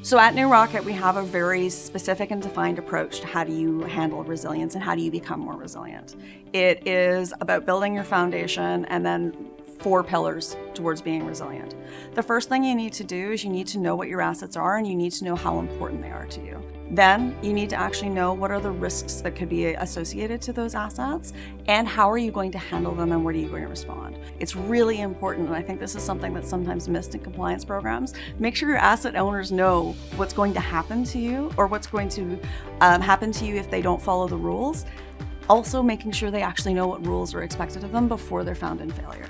So at NewRocket, we have a very specific and defined approach to how do you handle resilience and how do you become more resilient. It is about building your foundation and then 4 pillars towards being resilient. The first thing you need to do is you need to know what your assets are and you need to know how important they are to you. Then you need to actually know what are the risks that could be associated to those assets and how are you going to handle them and where are you going to respond. It's really important, and I think this is something that's sometimes missed in compliance programs. Make sure your asset owners know what's going to happen to you or what's going to happen to you if they don't follow the rules. Also making sure they actually know what rules are expected of them before they're found in failure.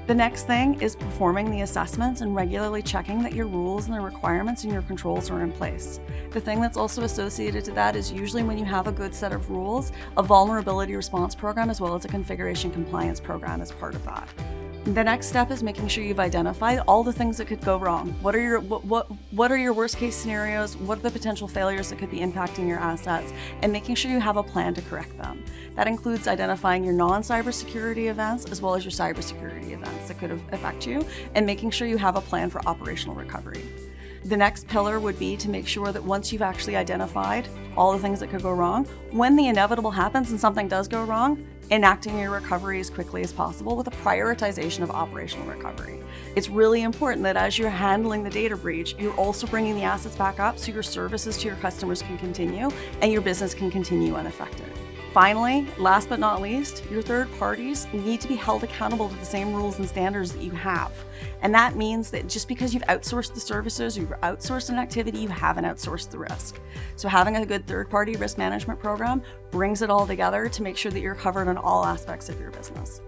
The next thing is performing the assessments and regularly checking that your rules and the requirements and your controls are in place. The thing that's also associated to that is usually when you have a good set of rules, a vulnerability response program as well as a configuration compliance program is part of that. The next step is making sure you've identified all the things that could go wrong. What are your worst case scenarios? What are the potential failures that could be impacting your assets? And making sure you have a plan to correct them. That includes identifying your non-cybersecurity events as well as your cybersecurity events that could affect you and making sure you have a plan for operational recovery. The next pillar would be to make sure that once you've actually identified all the things that could go wrong, when the inevitable happens and something does go wrong, enacting your recovery as quickly as possible with a prioritization of operational recovery. It's really important that as you're handling the data breach, you're also bringing the assets back up so your services to your customers can continue and your business can continue unaffected. Finally, last but not least, your third parties need to be held accountable to the same rules and standards that you have. And that means that just because you've outsourced the services or you've outsourced an activity, you haven't outsourced the risk. So having a good third-party risk management program brings it all together to make sure that you're covered on all aspects of your business.